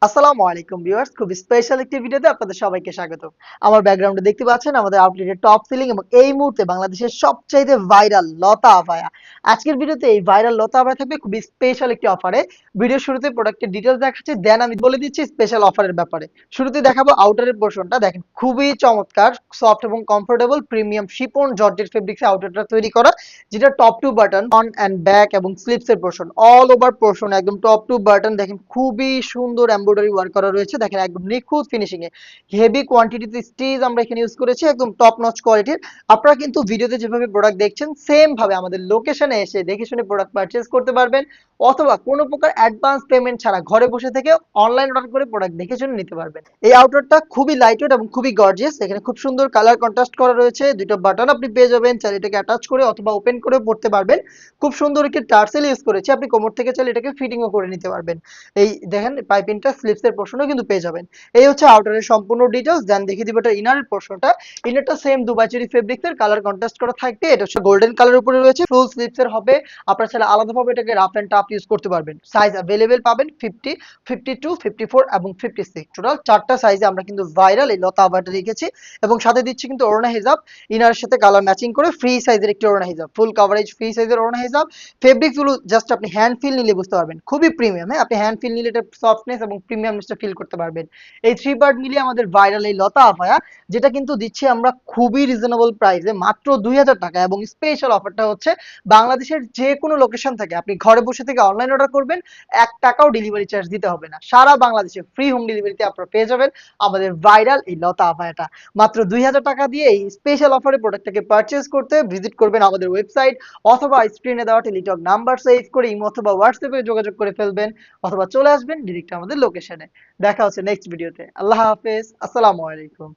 আসসালামু আলাইকুম ভিউয়ার্স, খুব স্পেশাল একটি ভিডিওতে আপনাদের সবাইকে স্বাগত। আমার ব্যাকগ্রাউন্ডে দেখতে পাচ্ছেন আমাদের আউটলেটের টপ সেলিং এবং এই মুহূর্তে বাংলাদেশের সবচাইতে ভাইরাল লতা আবায়া। আজকের ভিডিওতে এই ভাইরাল লতা আবায়া থাকবে খুব স্পেশাল একটি অফারে। ভিডিওর শুরুতে প্রোডাক্টের ডিটেলস দেখাচ্ছি, দেন আমি বলে দিচ্ছি স্পেশাল অফারের ব্যাপারে। শুরুতে দেখাবো আউটারের পোর্শনটা, দেখেন খুবই চমৎকার, সফট এবং কমফোর্টেবল প্রিমিয়াম শিফন জর্জেট ফেব্রিক্সে আউটারটা তৈরি করা, যেটা top to button on and back এবং স্লিপসের পোর্শন অল ওভার পোর্শন একদম টপ টু বাটন। দেখেন খুবই সুন্দর এমব্রয়ডারি ওয়ার্ক করা রয়েছে, দেখেন একদম নিখুঁত ফিনিশিং এ হেভি কোয়ান্টিটিতে স্টিচ আমরা এখানে ইউজ করেছি, একদম টপ নচ কোয়ালিটির। আপনারা কিন্তু ভিডিওতে যেভাবে প্রোডাক্ট দেখছেন সেম ভাবে আমাদের লোকেশনে এসে দেখে শুনে প্রোডাক্ট পারচেজ করতে পারবেন, অথবা কোনো প্রকার অ্যাডভান্স পেমেন্ট ছাড়া ঘরে বসে থেকে অনলাইন অর্ডার করে প্রোডাক্ট দেখে শুনে নিতে পারবেন। এই আউটারটা খুবই লাইটওয়েট এবং খুবই গর্জিয়াস, এখানে খুব সুন্দর কালার কন্ট্রাস্ট করা রয়েছে, দুটো বাটন আপনি পেয়ে যাবেন, চাইলে এটাকে অ্যাটাচ করে অথবা ওপেন করে পড়তে পারবেন। খুব সুন্দর একটি টার্সেল ইউজ করেছি, আপনি কোমর থেকে চাইলে এটাকে ফিটিংও করে নিতে পারবেন। এই দেখেন পাইপিংটা স্লিপসের পোর্শনও কিন্তু পেয়ে যাবেন। এই হচ্ছে আউটারের সম্পূর্ণ ডিটেলস, দেন দেখিয়ে দিব এটা ইনারের পোর্শনটা। ইনারটা সেম দুবাই চেরি ফেব্রিক্সের কালার কন্ট্রাস্ট করা থাকবে, এটা হচ্ছে গোল্ডেন কালার উপরে রয়েছে, ফুল স্লিপসের হবে। আপনারা চাইলে আলাদাভাবে এটাকে রাফ এন্ড টাফ ইউজ করতে পারবেন। সাইজ अवेलेबल পাবেন 50, 52, 54 এবং 56, টোটাল চারটা সাইজে আমরা কিন্তু ভাইরাল এই লতা আবায়াটা রেখেছি। এবং সাথে দিচ্ছি কিন্তু ওড়না হিজাব, ইনারের সাথে কালার ম্যাচিং করে ফ্রি সাইজের একটি ওড়না হিজাব, ফুল কভারেজ ফ্রি সাইজের ওড়না হিজাব। ফেব্রিক গুলো জাস্ট আপনি হ্যান্ড ফিল নিলে বুঝতে পারবেন, খুবই প্রিমিয়াম। হ্যাঁ, আপনি হ্যান্ড ফিল নিলে এটা সফটনেস এবং প্রিমিয়ামনেসটা ফিল করতে পারবেন। এই থ্রি পার্ট মিলিয়ে আমাদের ভাইরাল এই লতা আবায়া, যেটা কিন্তু দিচ্ছি আমরা খুবই রিজনেবল প্রাইসে মাত্র 2000 টাকা। এবং স্পেশাল অফারটা হচ্ছে বাংলাদেশের যে কোনো লোকেশন থেকে আপনি ঘরে বসে থেকে অনলাইন অর্ডার করবেন, 1 টাকাও ডেলিভারি চার্জ দিতে হবে না, সারা বাংলাদেশে ফ্রি হোম ডেলিভারিতে আপনারা পেয়ে যাবেন আমাদের ভাইরাল এই লতা আবায়াটা। মাত্র 2000 টাকা দিয়ে এই স্পেশাল অফারে প্রোডাক্টটাকে পারচেজ করতে ভিজিট করবেন আমাদের ওয়েবসাইট, অথবা স্ক্রিনে দেওয়া টেলিটক নাম্বার সেভ করে ইমো অথবা হোয়াটসঅ্যাপে যোগাযোগ করে ফেলবেন, অথবা চলে আসবেন ডিরেক্ট আমাদের লোকেশনে। দেখা হচ্ছে নেক্সট ভিডিওতে। আল্লাহ হাফেজ, আসসালামু আলাইকুম।